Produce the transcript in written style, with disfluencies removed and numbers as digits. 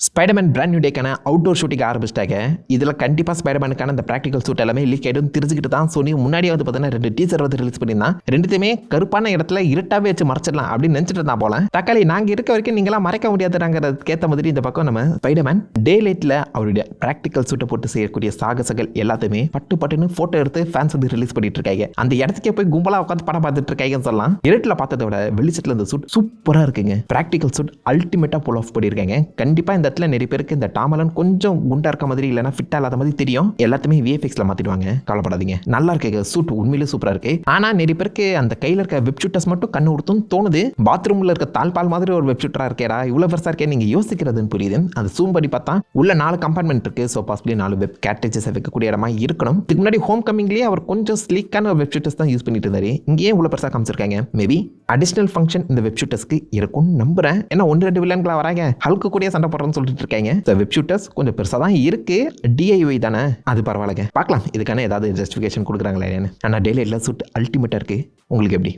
Spiderman brand new டேக்கான outdoor shooting ஆரம்பிச்சிட்டாங்க. இதில் கண்டிப்பாக ஸ்பைடர்மேனுக்கான அந்த ப்ராக்டிகல் சூட் எல்லாமே லீக் ஆகிடும் தெரிஞ்சுக்கிட்டு தான் சோனி முன்னாடியே வந்து பார்த்தீங்கன்னா 2 டீசர் வந்து ரிலீஸ் பண்ணியிருந்தான். ரெண்டுத்தையுமே கருப்பான இடத்துல இருட்டாவே வச்சு மறைச்சிடலாம் அப்படின்னு நினச்சிட்டு இருந்தா போல. தக்காளி நாங்கள் இருக்க வரைக்கும் நீங்களாம் மறைக்க முடியாதுங்கிறதுக்கேற்ற மாதிரி இந்த பக்கம் நம்ம ஸ்பைடர்மேன் டே லைட்டில் அவருடைய ப்ராக்டிகல் சூட்டை போட்டு செய்யக்கூடிய சாகசங்கள் எல்லாத்தையுமே பட்டுன்னு ஃபோட்டோ எடுத்து ஃபேன்ஸ் வந்து ரிலீஸ் பண்ணிட்டு இருக்காங்க. அந்த இடத்துக்கே போய் கும்பலாக உட்காந்து படம் பார்த்துட்டு இருக்காங்கன்னு சொல்லலாம். இருட்டில் பார்த்ததை விட வெளிச்சத்தில் இந்த சூட் சூப்பராக இருக்குங்க. ப்ராக்டிகல் சூட் அல்டிமேட்டாக புல் ஆஃப் பண்ணியிருக்காங்க. கண்டிப்பாக இந்த இடத்துல நிறைய பேருக்கு இந்த டாமலன் கொஞ்சம் குண்டா இருக்க மாதிரி இல்லைனா ஃபிட்டா இல்லாத மாதிரி தெரியும். எல்லாத்தையுமே விஎஃப்எக்ஸ்ல மாத்திடுவாங்க, கவலைப்படாதீங்க. நல்லா இருக்கு சூட், உண்மையிலே சூப்பரா இருக்கு. ஆனா நிறைய பேருக்கு அந்த கையில இருக்க வெப் ஷூட்டர்ஸ் மட்டும் கண்ணு உடுத்தும் தோணுது. பாத்ரூம்ல இருக்க தாழ்பால் மாதிரி ஒரு வெப் ஷூட்டரா இருக்கேடா, இவ்வளவு பெருசா இருக்கே நீங்க யோசிக்கிறதுன்னு புரியுது. அது ஜூம் பண்ணி பார்த்தா உள்ள 4 கம்பார்ட்மெண்ட் இருக்கு. ஸோ பாசிபிளி 4 வெப் கேரக்டர்ஸ் வைக்கக்கூடிய இடமா இருக்கணும். இதுக்கு முன்னாடி ஹோம் கமிங்லேயே அவர் கொஞ்சம் ஸ்லீக்கான ஒரு வெப் ஷூட்டர்ஸ் தான் யூஸ் பண்ணிட்டு இருந்தாரு. இங்கேயே இவ்வளவு பெருசா காமிச்சிருக்காங்க. மேபி அடிஷனல் ஃபங்க்ஷன் இந்த வெப் ஷூட்டர்ஸ்க்கு இருக்கும்னு நம்புறேன். ஏன்னா 1-2 வில்லன்களா வராங்க, ஹல்க்கு கூட சண்டை போடுறேன்னு சொல்லிட்டு இருக்காங்க. வெப் ஷூட்டர்ஸ் கொஞ்சம் பெருசாக தான் இருக்கு. டிஐஒய் தானே, அது பரவாயில்லைங்க. பார்க்கலாம் இதுக்கான ஏதாவது ஜஸ்டிஃபிகேஷன் கொடுக்குறாங்களா. ஆனால் டெய்லி எல்லாம் சூட் அல்டிமேட்டாக இருக்கு. உங்களுக்கு எப்படி?